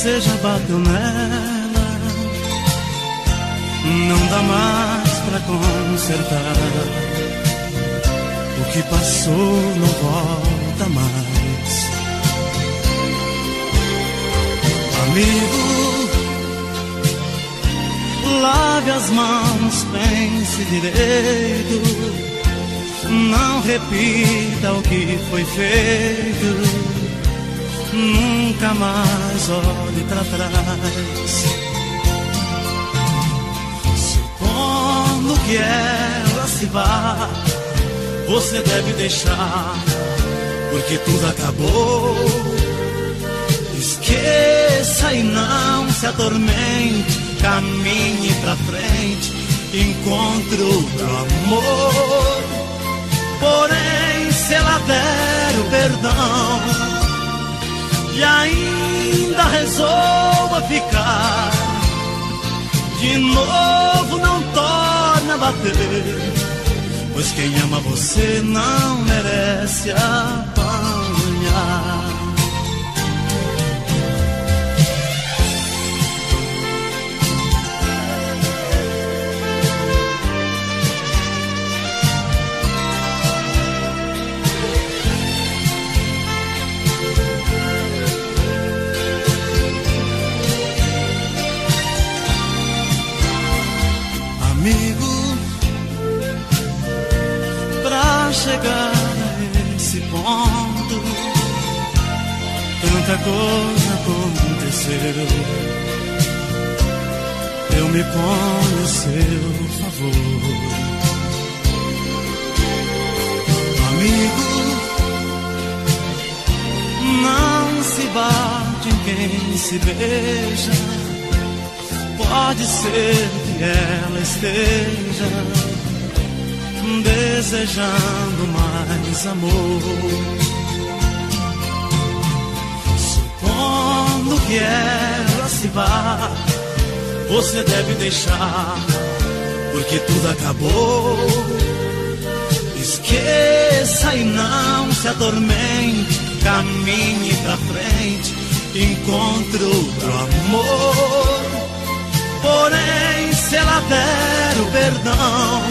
você já bateu nela, não dá mais pra consertar. O que passou não volta mais. Amigo, lave as mãos, pense direito, não repita o que foi feito. Nunca mais olhe pra trás. Supondo que ela se vá, você deve deixar, porque tudo acabou. Esqueça e não se atormente, caminhe pra frente, encontre outro amor. Porém, se ela der o perdão e ainda resolva ficar, de novo não torna a bater, pois quem ama você não merece apanhar. Amigo, pra chegar a esse ponto, tanta coisa aconteceu. Eu me ponho a seu favor. Amigo, não se bate em quem se beija. Pode ser que ela esteja desejando mais amor. Supondo que ela se vá, você deve deixar, porque tudo acabou. Esqueça e não se atormente, caminhe pra frente, encontre outro amor. Porém, se ela der o perdão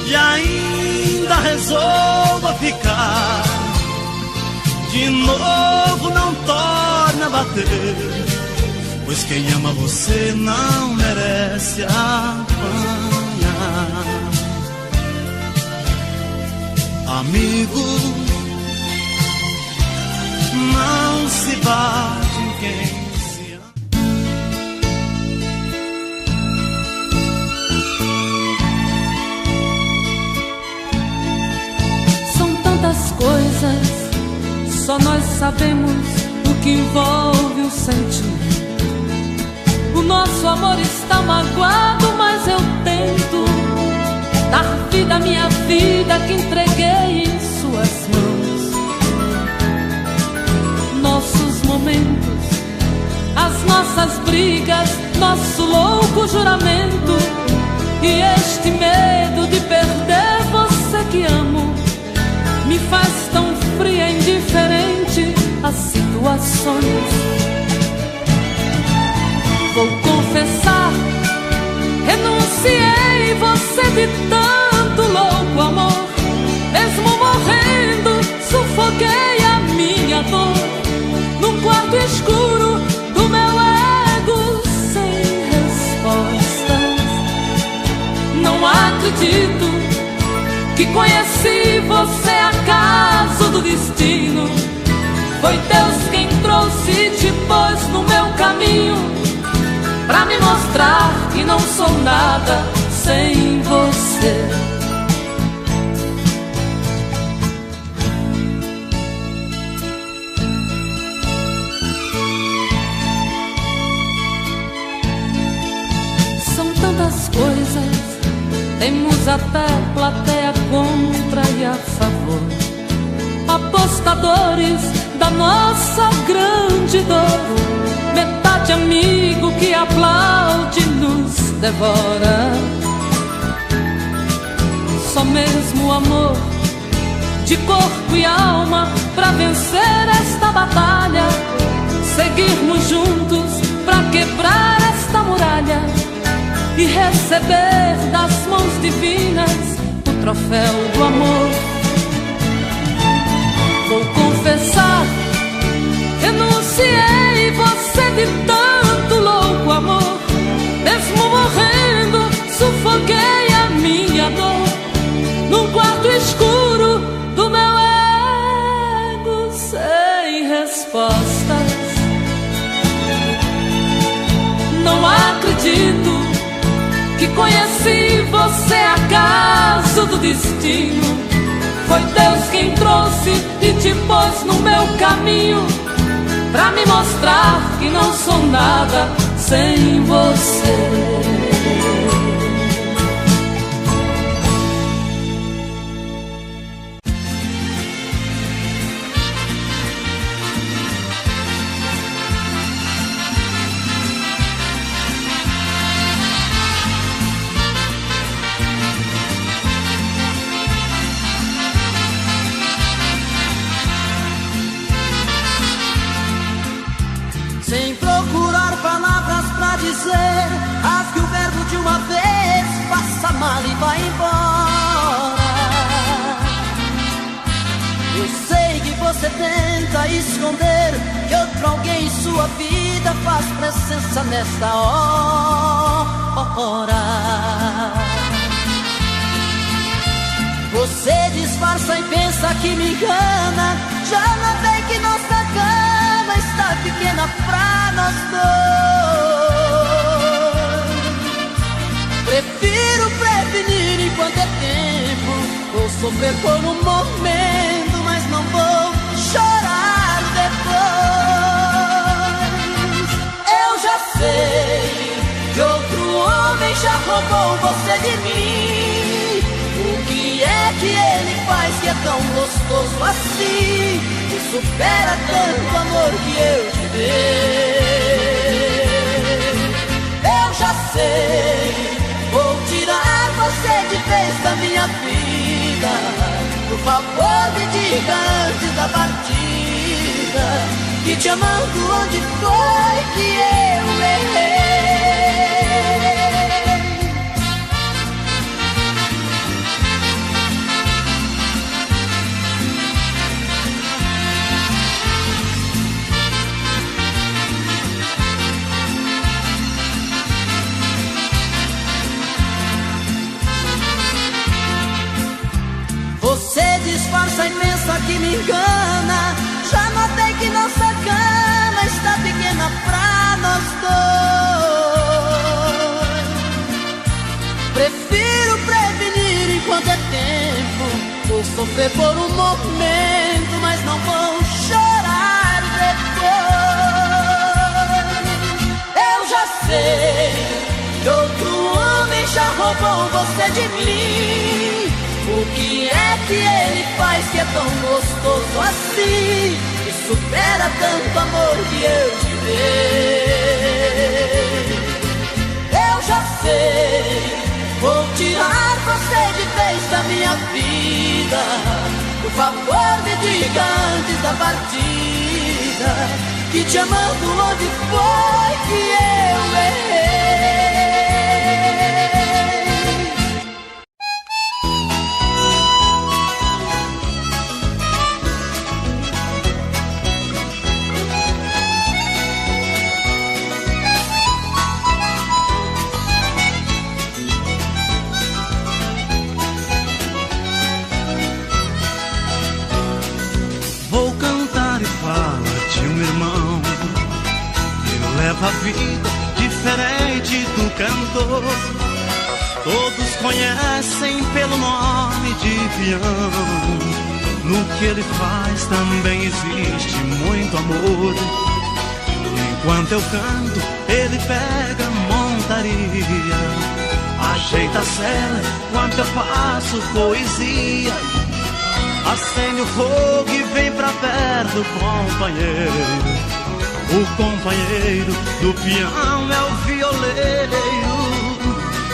e ainda resolva ficar, de novo não torna a bater, pois quem ama você não merece apanhar. Amigo, não se bate em quem coisas, só nós sabemos o que envolve o sentir. O nosso amor está magoado, mas eu tento dar vida à minha vida que entreguei em suas mãos. Nossos momentos, as nossas brigas, nosso louco juramento e este medo de perder você que amo me faz tão fria e indiferente às situações. Vou confessar, renunciei você de tanto louco amor. Mesmo morrendo, sufoquei a minha dor num quarto escuro do meu ego sem respostas. Não acredito que conheci você acaso do destino. Foi Deus quem trouxe e te pôs no meu caminho, pra me mostrar que não sou nada sem você. São tantas coisas, temos até plateia contra e a favor, apostadores da nossa grande dor, metade amigo que aplaude e nos devora. Só mesmo o amor de corpo e alma pra vencer esta batalha. seguirmos juntos pra quebrar esta muralha e receber das mãos divinas o troféu do amor. Vou confessar, renunciei você de tanto louco amor. Mesmo morrendo, sufoquei a minha dor num quarto escuro do meu ego sem respostas. Não acredito que conheci você acaso do destino. Foi Deus quem trouxe e te pôs no meu caminho pra me mostrar que não sou nada sem você. Sem procurar palavras pra dizer, rasgue o verbo de uma vez, faça mal e vai embora. Eu sei que você tenta esconder que outro alguém em sua vida faz presença nesta hora. Você disfarça e pensa que me engana. Já notei que nossa cama está pequena pra nós dois. Prefiro prevenir enquanto é tempo. Vou sofrer por um momento, mas não vou chorar depois. Eu já sei que outro homem já roubou você de mim. O que é que ele faz que é tão gostoso assim, que supera tanto amor que eu te dei? Eu já sei, vou tirar você de vez da minha vida. Por favor me diga antes da partida, que te amando onde foi que eu errei? Você disfarça e pensa que me engana. Já notei que nossa cama está pequena pra nós dois. Prefiro prevenir enquanto é tempo. Vou sofrer por um momento, mas não vou chorar depois. Eu já sei que outro homem já roubou você de mim. O que é que ele faz que é tão gostoso assim, que supera tanto amor que eu te dei? Eu já sei, vou tirar você de vez da minha vida. Por favor me diga antes da partida, que te amando onde foi que eu errei? Leva a vida diferente do cantor. Todos conhecem pelo nome de peão. No que ele faz também existe muito amor. Enquanto eu canto, ele pega montaria, ajeita a cela enquanto eu faço poesia. Acende o fogo e vem pra perto, companheiro. O companheiro do peão é o violeiro.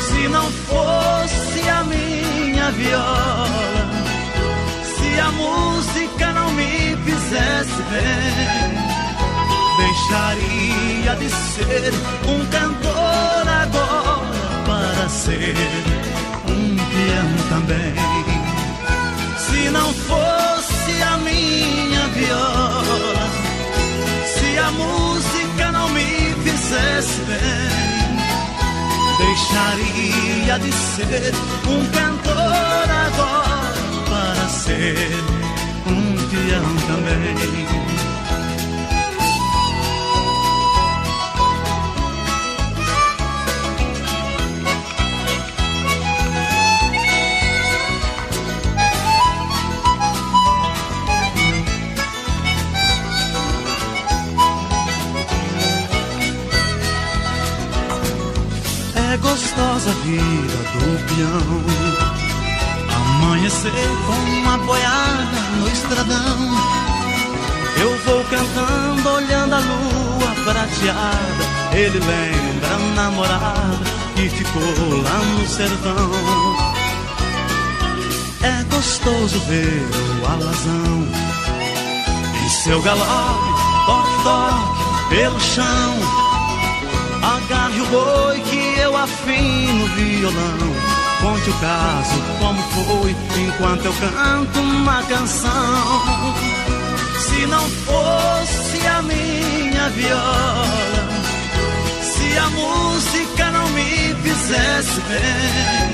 Se não fosse a minha viola, se a música não me fizesse bem, Deixaria de ser um cantor agora para ser um peão também. Se não fosse a minha viola, se a música não me fizesse bem, deixaria de ser um cantor agora para ser um peão também. É gostosa a vida do peão, amanhecer com uma boiada no estradão. Eu vou cantando, olhando a lua prateada. Ele lembra a namorada que ficou lá no sertão. É gostoso ver o alazão em seu galope, toque, toque pelo chão. Agarre o boi que eu afino o violão. Conte o caso, como foi, enquanto eu canto uma canção. Se não fosse a minha viola, se a música não me fizesse bem,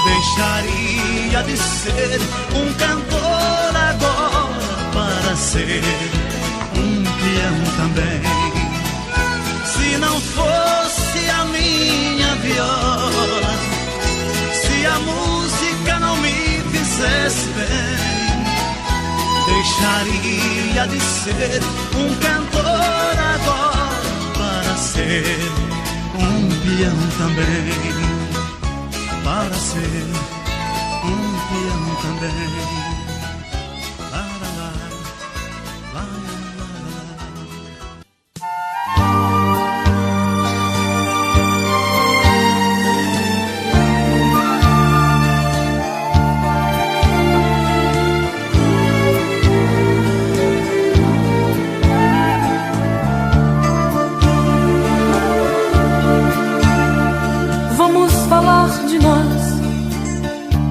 deixaria de ser um cantor agora para ser um peão também. Se não fosse a minha viola, se a música não me fizesse bem, deixaria de ser um cantor agora para ser um peão também. Para ser um peão também.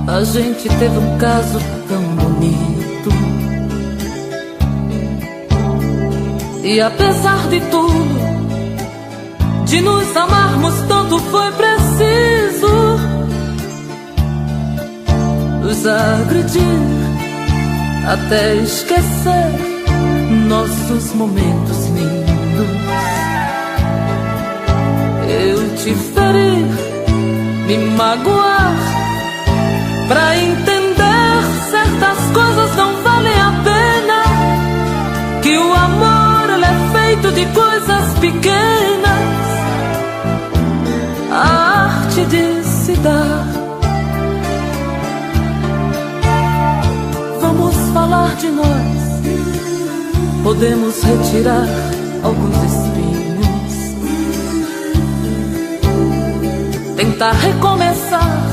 A gente teve um caso tão bonito, e apesar de tudo, de nos amarmos tanto, foi preciso nos agredir até esquecer nossos momentos lindos. Eu te ferir, me magoar, pra entender certas coisas não valem a pena. Que o amor, ele é feito de coisas pequenas. A arte de se dar. Vamos falar de nós. Podemos retirar alguns espinhos, tentar recomeçar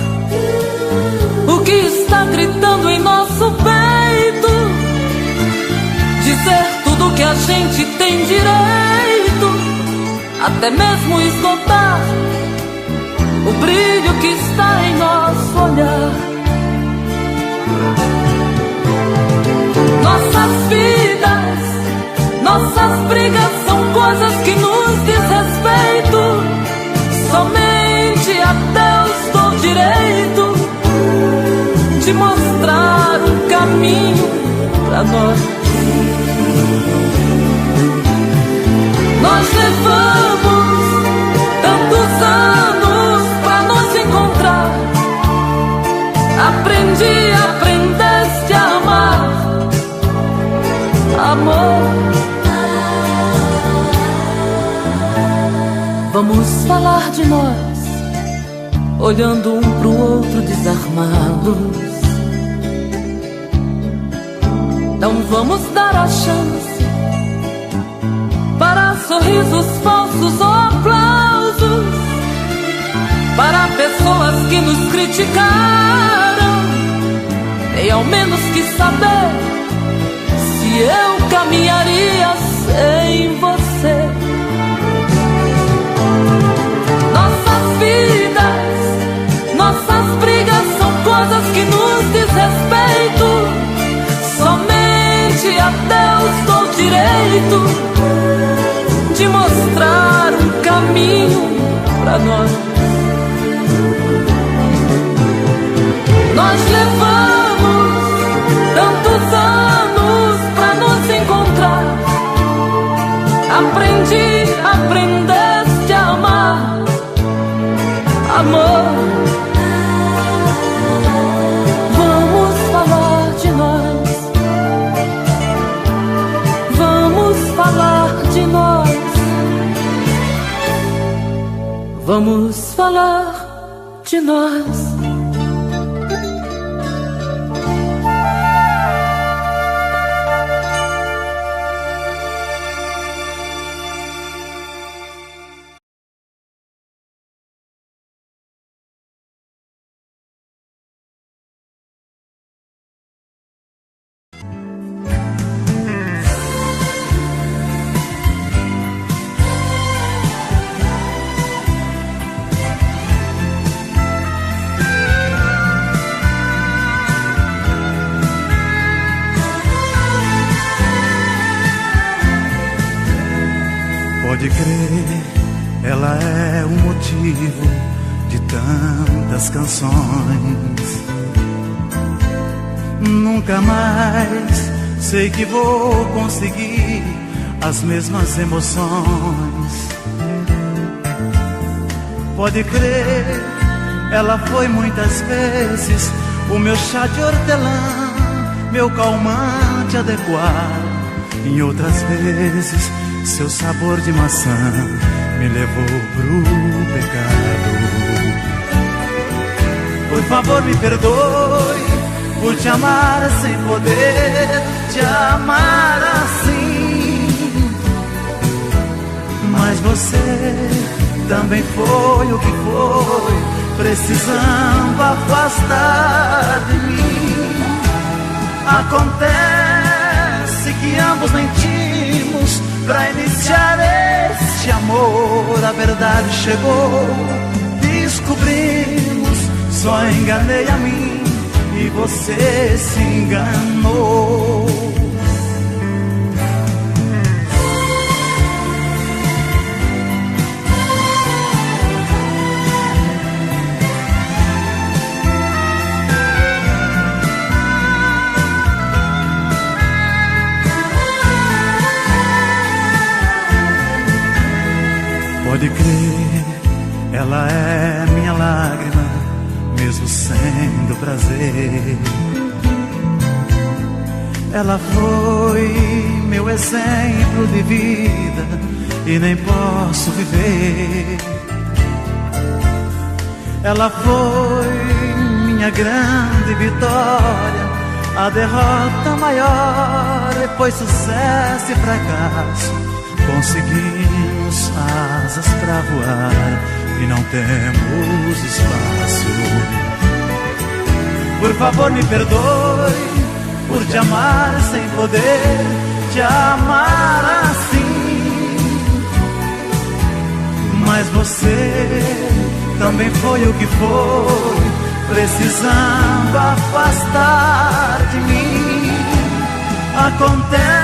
o que está gritando em nosso peito, dizer tudo que a gente tem direito, até mesmo esgotar o brilho que está em nosso olhar. Nossas vidas, nossas brigas são coisas que nos diz respeito. Somente a Deus dou direito de mostrar um caminho pra nós. Nós levamos tantos anos pra nos encontrar. Aprendeste a amar, amor. Vamos falar de nós, olhando um pro outro desarmados. Não vamos dar a chance para sorrisos falsos ou aplausos, para pessoas que nos criticaram. Nem ao menos quis saber se eu caminharia sem você. jeito de mostrar um caminho pra nós. Nós levamos tantos anos pra nos encontrar. Aprendeste a amar, amor. Vamos falar de nós. Vamos falar de nós. Vamos falar de nós. Pode crer, ela é o motivo de tantas canções. Nunca mais sei que vou conseguir as mesmas emoções. Pode crer, ela foi muitas vezes o meu chá de hortelã, meu calmante adequado. Em outras vezes seu sabor de maçã me levou pro pecado. Por favor me perdoe por te amar sem poder te amar assim. Mas você também foi o que foi, precisando afastar de mim. Acontece que ambos mentimos pra iniciar este amor. A verdade chegou, descobrimos, só enganei a mim e você se enganou. Pode crer, ela é minha lágrima, mesmo sendo prazer. Ela foi meu exemplo de vida e nem posso viver. Ela foi minha grande vitória, a derrota maior, depois sucesso e fracasso. Conseguimos asas pra voar e não temos espaço. Por favor me perdoe por te amar sem poder te amar assim. Mas você também foi o que foi, precisando afastar de mim. Acontece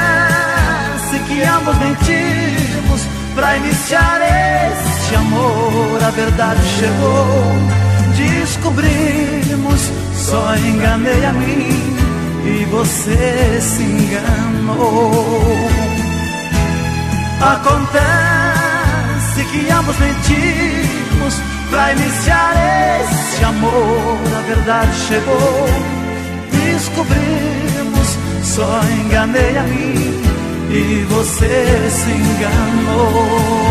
que ambos mentimos pra iniciar este amor. A verdade chegou, descobrimos, só enganei a mim e você se enganou. Acontece que ambos mentimos pra iniciar este amor. A verdade chegou, descobrimos, só enganei a mim e você se enganou.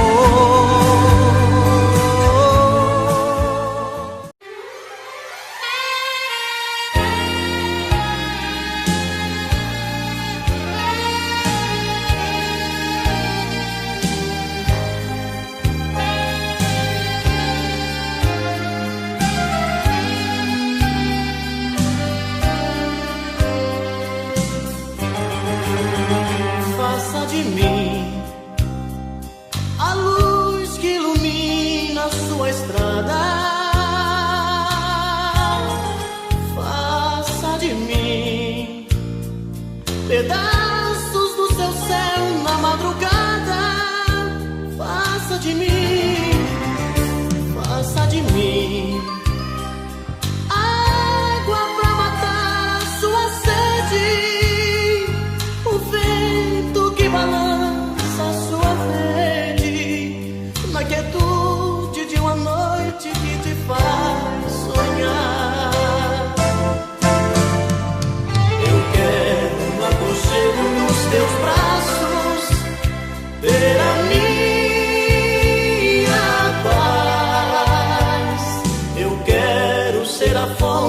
Pedaços do seu céu na madrugada.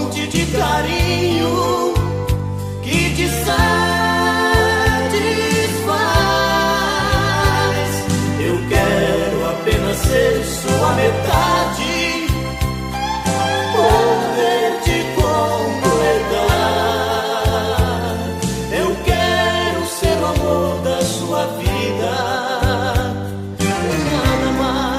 fonte de carinho que te satisfaz. Eu quero apenas ser sua metade, poder te completar. Eu quero ser o amor da sua vida, nada mais.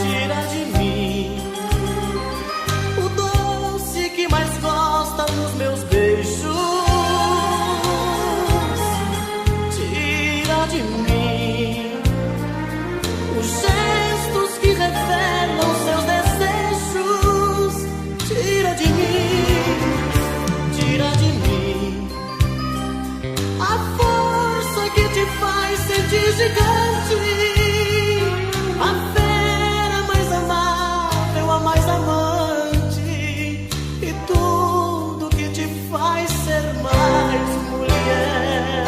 Tira de mim o doce que mais gosta nos meus beijos. Tira de mim os gestos que revelam seus desejos. Tira de mim a força que te faz sentir gigante, a fera mais amável, a mais amante, e tudo que te faz ser mais mulher.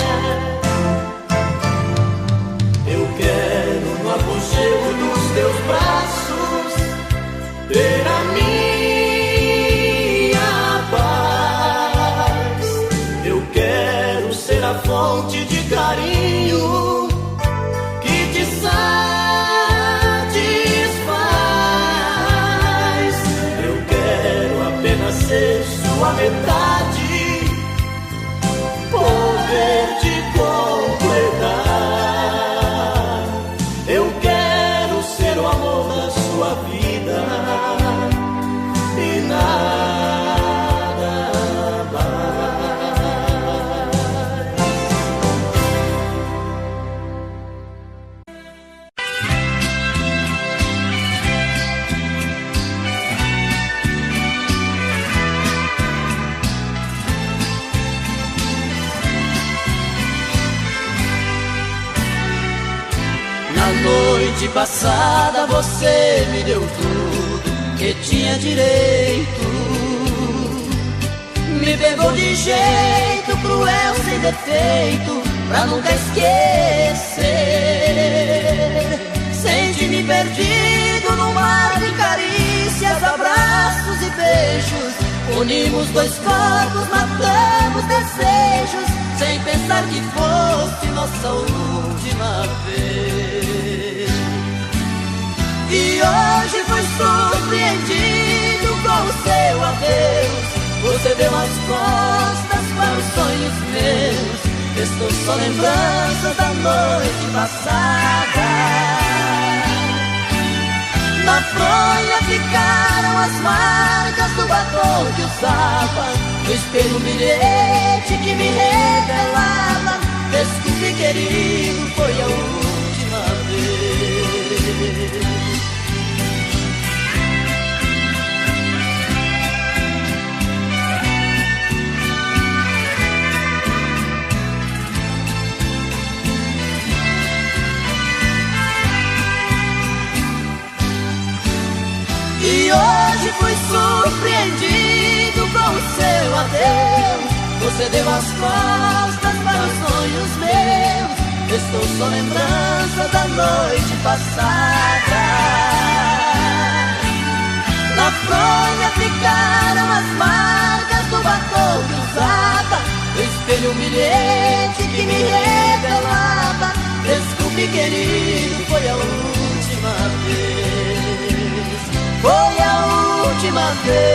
Eu quero no apogeu dos teus braços ter a minha paz. Eu quero ser a fonte de carinho que te satisfaz. Eu quero apenas ser sua metade, poder te completar. Eu quero ser o amor da sua vida e nada mais. Na noite passada você me deu tudo que tinha direito. Me pegou de jeito cruel, sem defeito, pra nunca esquecer. Senti-me perdido num mar de carícias, abraços e beijos. Unimos dois corpos, matamos desejos, sem pensar que fosse nossa última vez. E hoje fui surpreendido com o seu adeus. Você deu as costas para os sonhos meus. Estou só lembranças da noite passada. Na fronha ficaram as marcas do batom que usava. No espelho um bilhete que me revelava: desculpe, querido, foi a última vez. E hoje fui surpreendido com o seu adeus. Você deu as costas para os sonhos meus. Estou só lembrança da noite passada. Na fronha ficaram as marcas do batom que usava. No espelho um bilhete que me revelava: desculpe, querido, foi a última vez. Foi a última vez.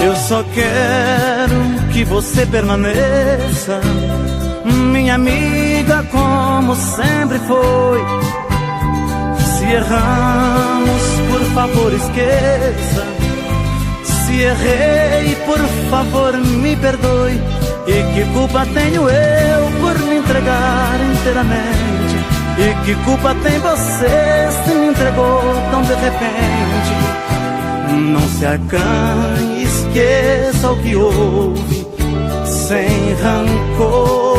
Eu só quero que você permaneça, minha amiga como sempre foi. Se Se erramos, por favor esqueça. Se errei, por favor me perdoe. E que culpa tenho eu por me entregar inteiramente? E que culpa tem você se me entregou tão de repente? Não se acanhe, esqueça o que houve, sem rancor.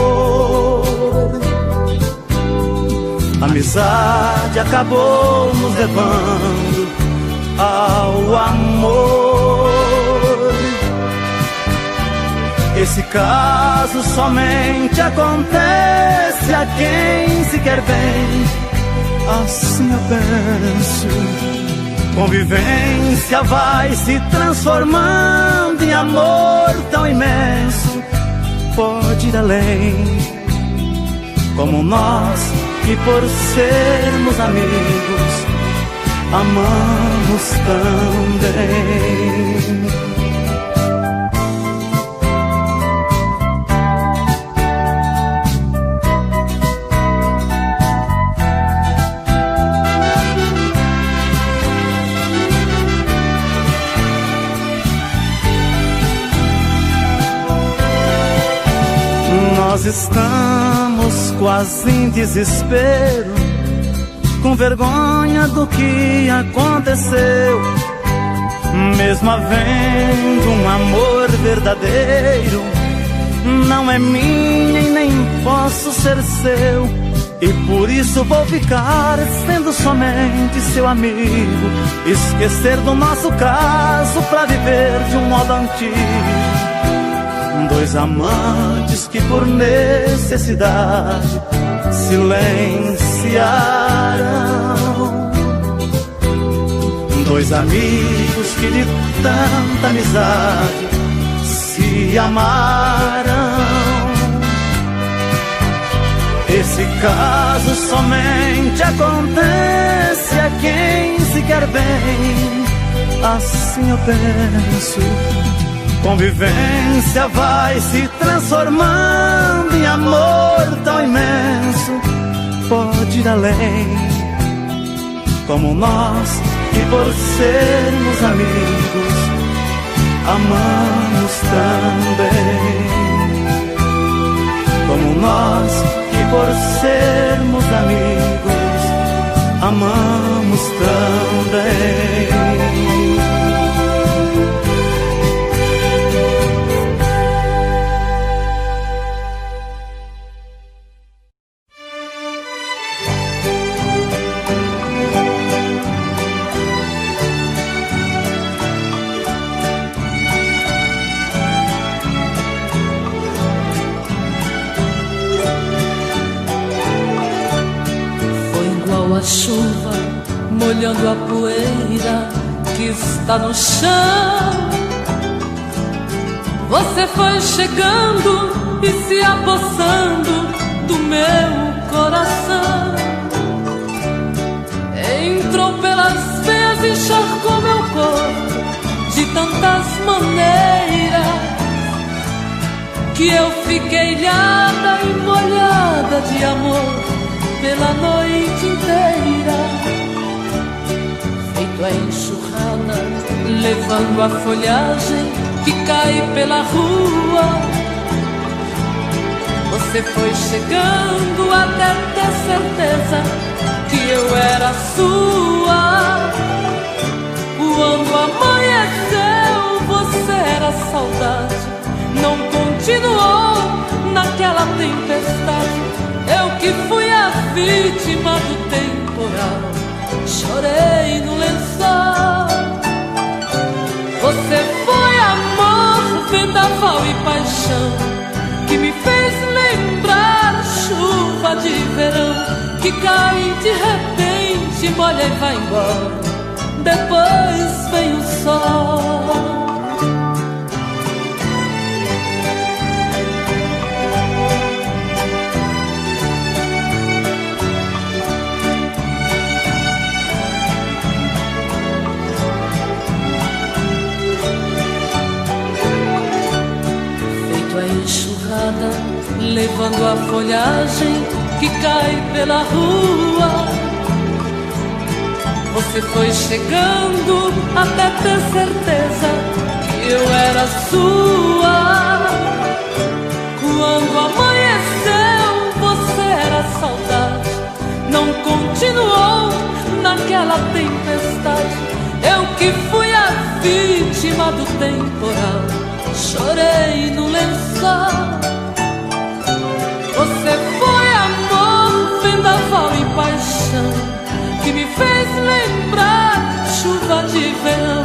A amizade acabou nos levando ao amor. Esse caso somente acontece a quem se quer bem, assim eu penso. Convivência vai se transformando em amor tão imenso, pode ir além, como nós que por sermos amigos amamos também. Nós estamos quase em desespero, com vergonha do que aconteceu. Mesmo havendo um amor verdadeiro, não é minha e nem posso ser seu. E por isso vou ficar sendo somente seu amigo, esquecer do nosso caso pra viver de um modo antigo. Dois amantes que por necessidade silenciaram, dois amigos que de tanta amizade se amaram. Esse caso somente acontece a quem se quer bem, assim eu penso. Convivência vai se transformando em amor tão imenso, pode ir além, como nós que por sermos amigos amamos também. Como nós que por sermos amigos amamos também. A chuva molhando a poeira que está no chão. Você foi chegando e se apossando do meu coração. Entrou pelas veias e encharcou meu corpo de tantas maneiras que eu fiquei ilhada e molhada de amor pela noite inteira. Feito a enxurrada, levando a folhagem que cai pela rua. Você foi chegando até ter certeza que eu era sua. Quando amanheceu, você era saudade, não continuou naquela tempestade. Eu que fui a vítima do temporal, chorei no lençol. Você foi amor, vendaval e paixão, que me fez lembrar chuva de verão, que cai de repente, molha e vai embora, depois vem o sol. Levando a folhagem que cai pela rua. Você foi chegando até ter certeza que eu era sua. Quando amanheceu, você era saudade. Não continuou naquela tempestade. Eu que fui a vítima do temporal, chorei no lençol. Você foi amor, vendaval e paixão, que me fez lembrar chuva de verão,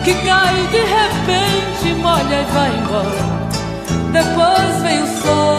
que cai de repente, molha e vai embora. Depois vem o sol.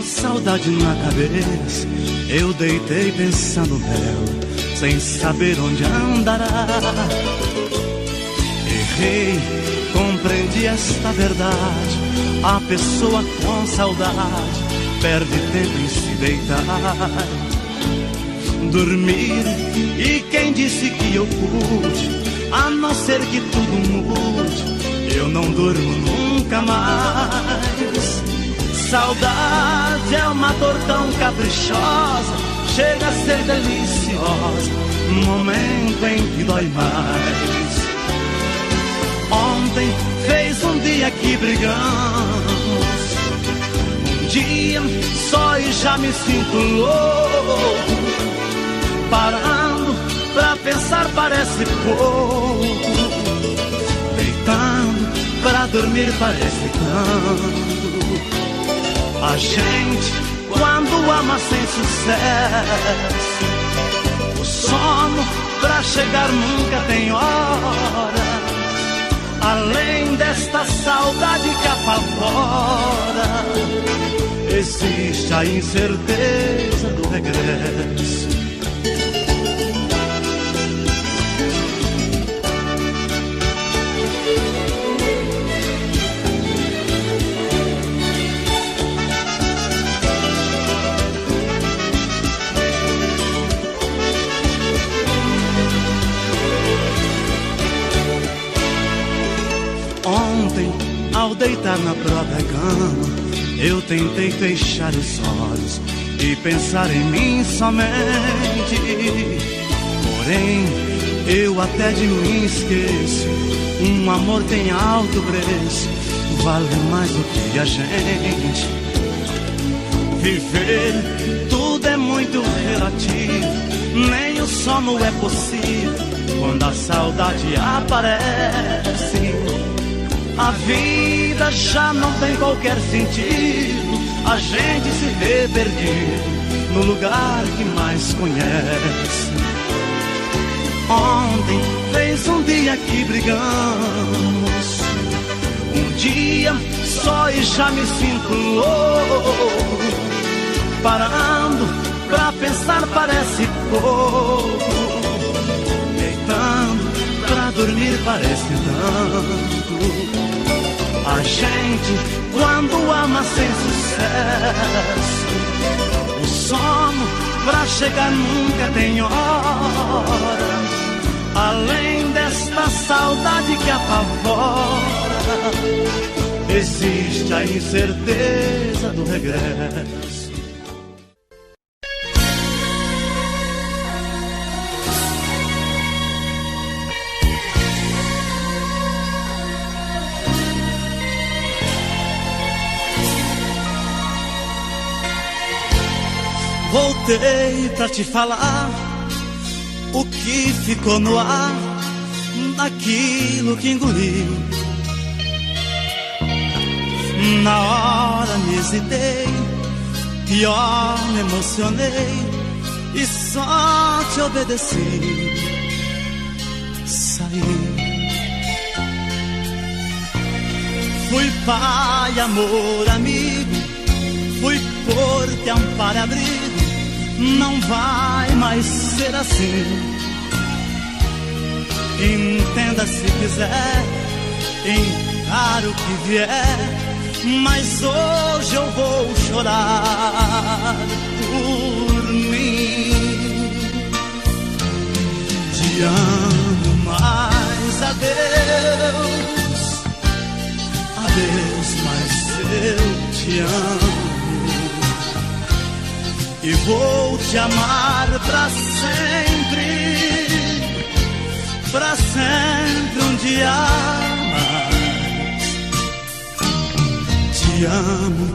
Saudade na cabeça, eu deitei pensando nela, sem saber onde andará. Errei, compreendi esta verdade. A pessoa com saudade perde tempo em se deitar, dormir. E quem disse que eu pude, a não ser que tudo mude, eu não durmo nunca mais. Saudade é uma dor tão caprichosa, chega a ser deliciosa, momento em que dói mais. Ontem fez um dia que brigamos, um dia só e já me sinto louco. Parando pra pensar parece pouco, deitando pra dormir parece tanto. A gente, quando ama sem sucesso, o sono pra chegar nunca tem hora. Além desta saudade que apavora, existe a incerteza do regresso. Ao deitar na própria cama, eu tentei fechar os olhos e pensar em mim somente. Porém, eu até de mim esqueço. Um amor tem alto preço, vale mais do que a gente. Viver, tudo é muito relativo, nem o sono é possível quando a saudade aparece. A vida já não tem qualquer sentido, a gente se vê perdido no lugar que mais conhece. Ontem fez um dia que brigamos, um dia só e já me sinto louco. Parando pra pensar parece pouco, deitando pra dormir parece tanto. A gente, quando ama sem sucesso, o sono pra chegar nunca tem hora. Além desta saudade que apavora, existe a incerteza do regresso. Voltei pra te falar o que ficou no ar, naquilo que engoli. Na hora me hesitei, pior me emocionei e só te obedeci. Saí. Fui pai, amor, amigo, fui por te amparo e abrigo, não vai mais ser assim. Entenda se quiser, encare o que vier, mas hoje eu vou chorar por mim. Te amo, mas adeus, adeus, mas eu te amo. E vou te amar pra sempre um dia mais. Te amo,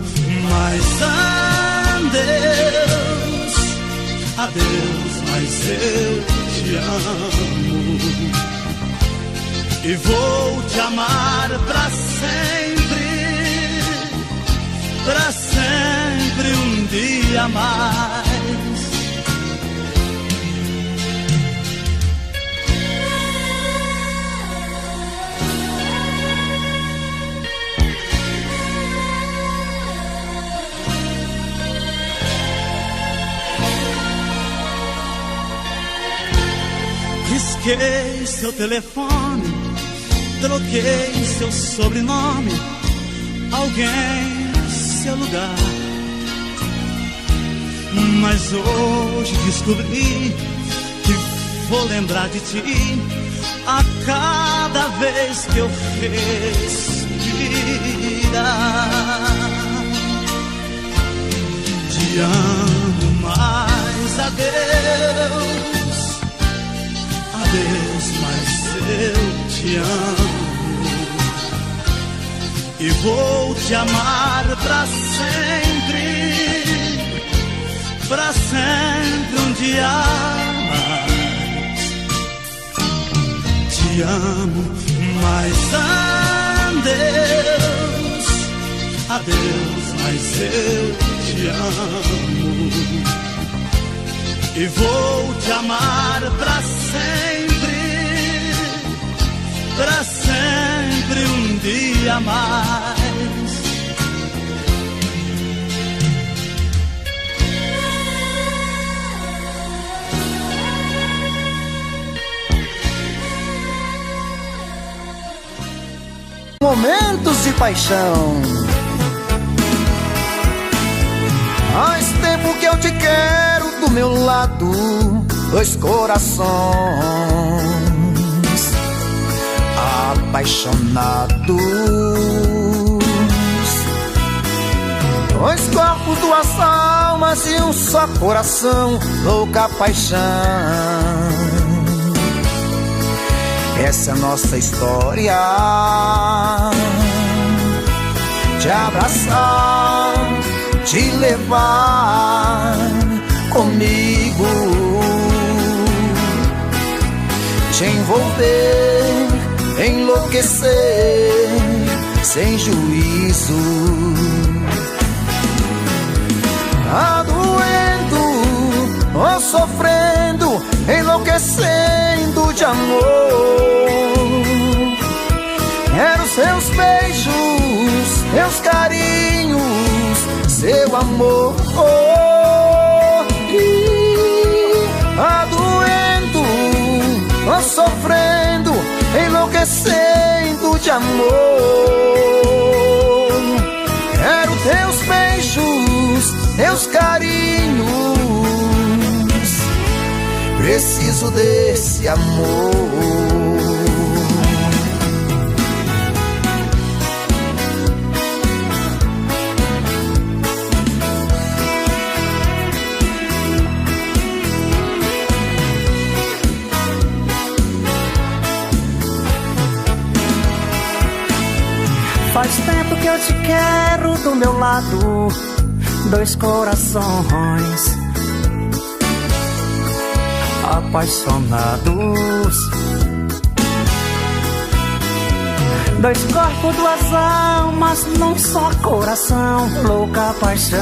mas adeus, adeus, mas eu te amo. E vou te amar pra sempre um dia mais. Risquei seu telefone, troquei seu sobrenome, alguém seu lugar. Mas hoje descobri que vou lembrar de ti a cada vez que eu respirar. Te amo, mas adeus, adeus, mas eu te amo. E vou te amar pra sempre um dia mais. Te amo, mas adeus, adeus, mas eu te amo. E vou te amar pra sempre um dia mais. Momentos de paixão. Faz tempo que eu te quero do meu lado, dois corações apaixonados, dois corpos, duas almas e um só coração, louca paixão. Essa é a nossa história, te abraçar, te levar comigo, te envolver, enlouquecer sem juízo. Tá doendo ou sofrendo, enlouquecendo de amor. Quero seus beijos, seus carinhos, seu amor. Tá doendo ou sofrendo, enlouquecendo de amor. Quero teus beijos, teus carinhos, preciso desse amor. Faz tempo que eu te quero do meu lado, dois corações apaixonados, dois corpos, duas almas num só coração, louca paixão.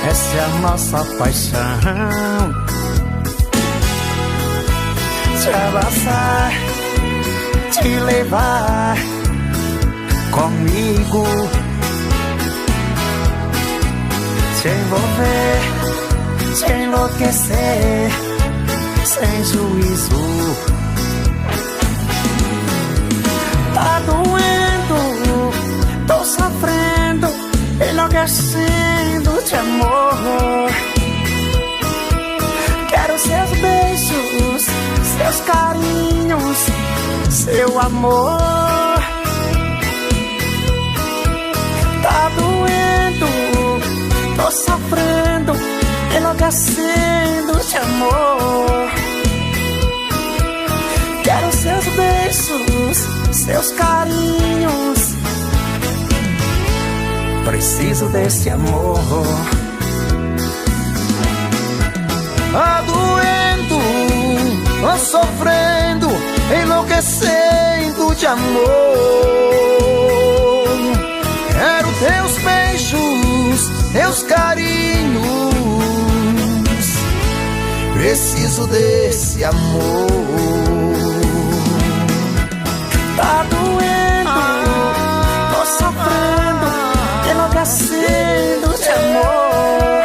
Essa é a nossa paixão, te abraçar, te levar comigo, te te envolver, te enlouquecer, sem juízo. Tá doendo, tô sofrendo, enlouquecendo de amor. Quero seus beijos, seus carinhos, seu amor. Tá doendo, tô sofrendo, enlouquecendo de amor. Quero seus beijos, seus carinhos. Preciso desse amor. Tá doendo, tô sofrendo, enlouquecendo de amor. Quero teus beijos, teus carinhos. Preciso desse amor. Tá doendo, tô sofrendo, enlouquecendo de amor.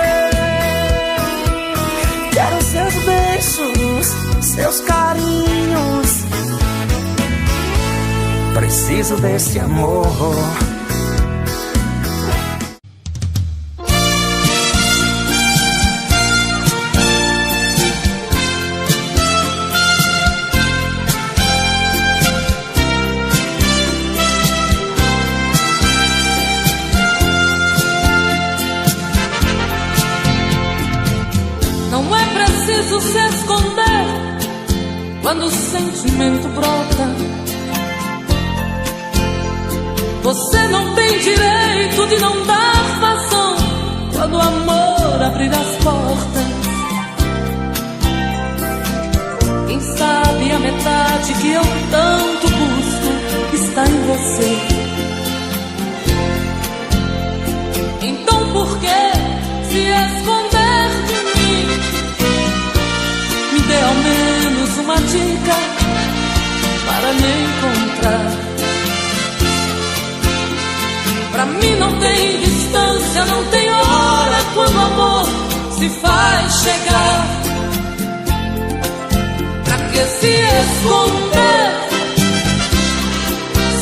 Quero seus beijos, seus carinhos. Preciso desse amor. Se esconder quando o sentimento brota. Você não tem direito de não dar vazão quando o amor abrir as portas. Quem sabe a metade que eu tanto busco está em você. Então por que se esconder de mim? Dê ao menos uma dica para me encontrar. Pra mim não tem distância, não tem hora quando o amor se faz chegar. Pra que se esconder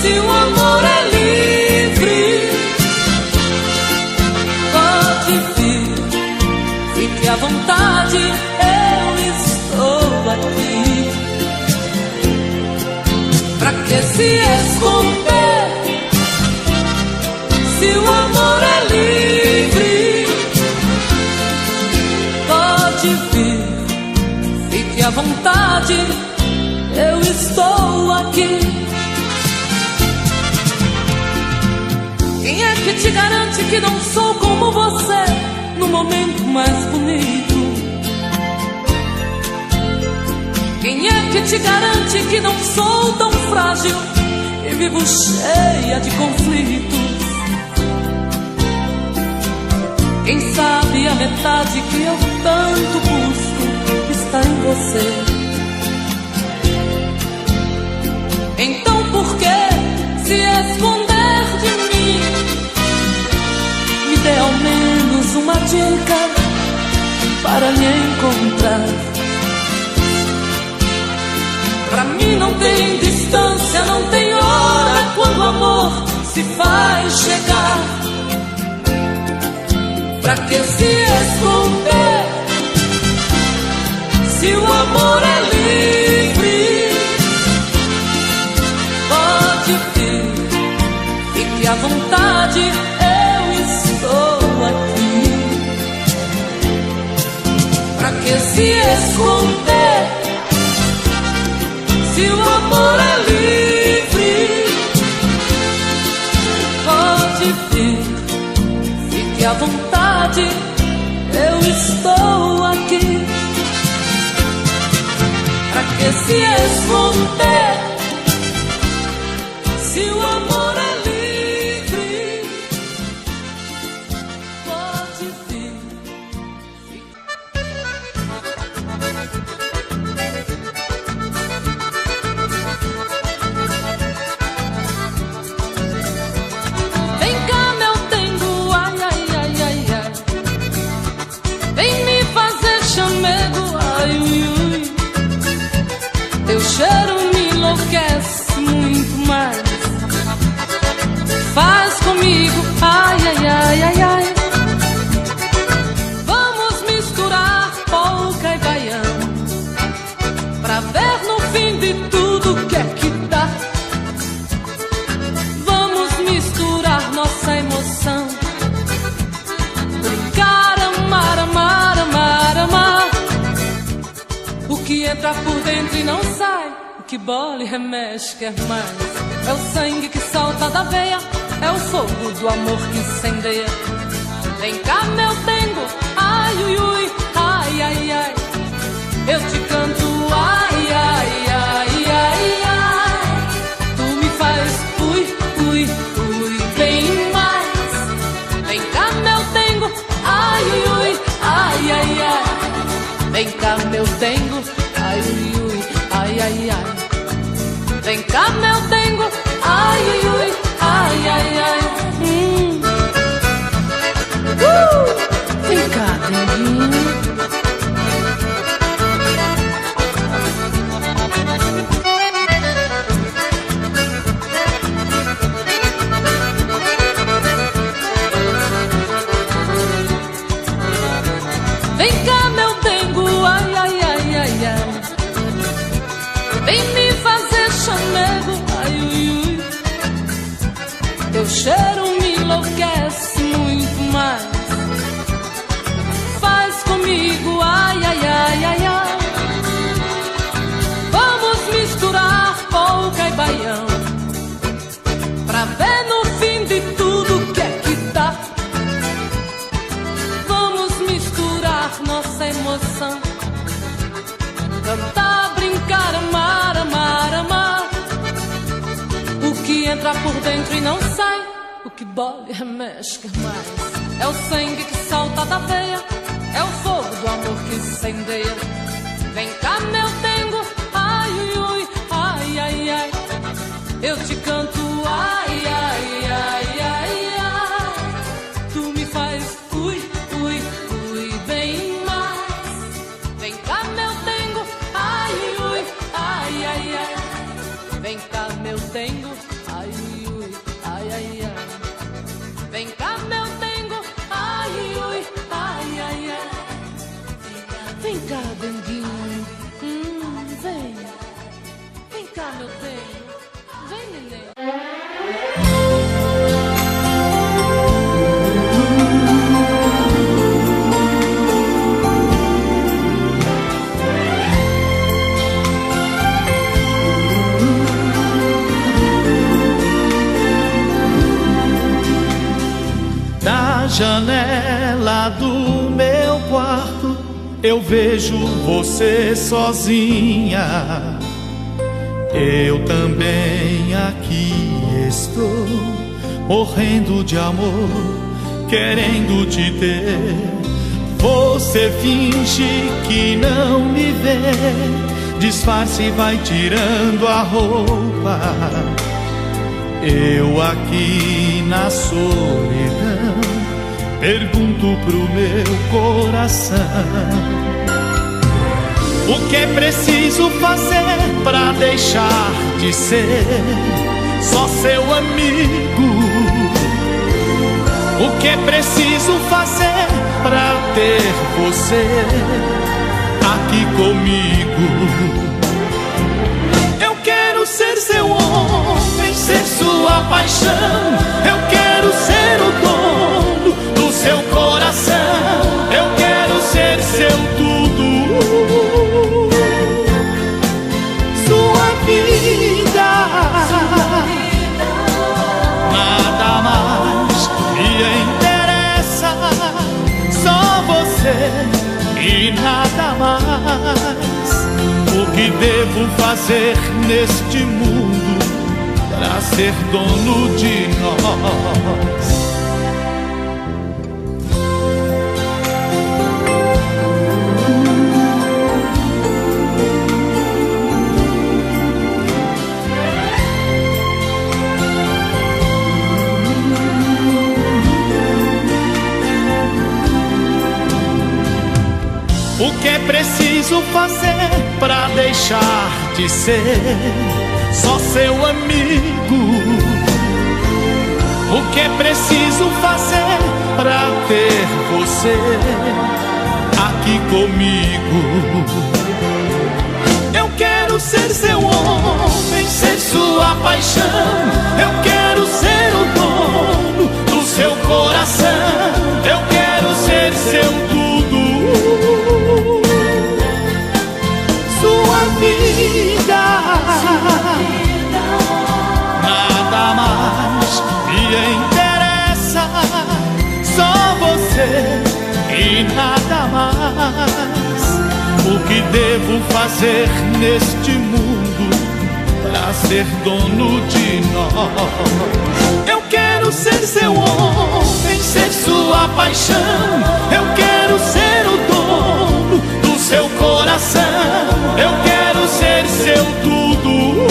se o amor é livre? Pode vir, fique à vontade, estou aqui. Pra que se esconder se o amor é livre? Pode vir, fique à vontade, eu estou aqui. Quem é que te garante que não sou como você no momento mais bonito? Quem é que te garante que não sou tão frágil e vivo cheia de conflitos? Quem sabe a metade que eu tanto busco está em você. Então por que se esconder de mim? Me dê ao menos uma dica para me encontrar. Pra mim não tem distância, não tem hora quando o amor se faz chegar. Pra que se esconder se o amor é livre? Pode vir, fique à vontade, eu estou aqui. Pra que se esconder se o amor é livre? Pode vir, fique à vontade, eu estou aqui. Pra que se esconder se o amor é livre? Pode vir. pra ver no fim de tudo o que é que dá. Vamos misturar nossa emoção, brincar, amar, amar, amar, amar. O que entra por dentro e não sai, o que bola e remexe quer mais. É o sangue que salta da veia, é o fogo do amor que incendeia. Vem cá, meu dengo, ai, ui, ui, ai, ai, ai. Eu te canto, ai, ai, ai, ai, ai. Tu me faz, ui, ui, ui, bem mais. Vem cá, meu dengo, ai, ui, ui, ai, ai, ai. Vem cá, meu dengo, ai, ui, ui, ai, ai, ai. Vem cá, meu dengo, ai, ui, ui, ai, ai, ai. Vem cá, denguinho. Vem cá, meu dengo, ai, ai, ai, ai, ai. Vem me fazer chamego, ai, ui, ui. Teu cheiro me enlouquece muito mais. Faz comigo, ai, ai, ai, ai, ai. Vamos misturar polca e baião, pra ver no fim de tudo o que é que dá. Vamos misturar nossa emoção, cantar, brincar, amar, amar, amar. O que entra por dentro e não sai, o que bola e remexe quer mais. É o sangue que salta da veia, é o fogo do amor que incendeia. Vem cá, meu dengo, ai, ui, ui, ai, ai, ai. Eu te canto, ai, ai, ai, ai, ai. Tu me faz, ui, ui, ui, bem mais. Vem cá, meu dengo, ai, ui, ai, ai, ai. Vem cá, meu dengo, ai, ui, ai, ai, ai. Vem cá, meu dengo, ai, ui, ai, ai, ai. Vem cá, denguinho, vem. Vem cá, meu dengo, vem, neném. Da janela do meu quarto eu vejo você sozinha. Eu também aqui estou, morrendo de amor, querendo te ter. Você finge que não me vê, disfarce e vai tirando a roupa. Eu aqui na solidão pergunto pro meu coração: o que é preciso fazer pra deixar de ser só seu amigo? O que é preciso fazer pra ter você aqui comigo? Eu quero ser seu homem, ser sua paixão. Eu quero ser o dono do seu coração. Eu quero ser seu tudo, sua vida. Nada mais me interessa, só você e nada mais. O que devo fazer neste mundo pra ser dono de nós? O que é preciso fazer pra deixar de ser só seu amigo? O que é preciso fazer pra ter você aqui comigo? Eu quero quero ser seu homem, ser sua paixão. Eu quero ser o dono do seu coração. Eu quero ser seu tudo, sua vida. Nada mais me interessa, só você e nada mais. O que devo fazer neste mundo pra ser dono de nós? Eu quero ser seu homem, ser sua paixão. Eu quero ser o dono do seu coração. Eu quero ser seu tudo,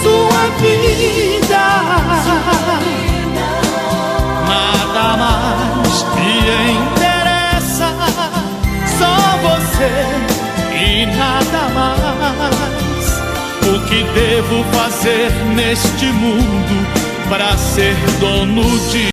sua vida. Nada mais me interessa, só você e nada mais. O que devo fazer neste mundo pra ser dono de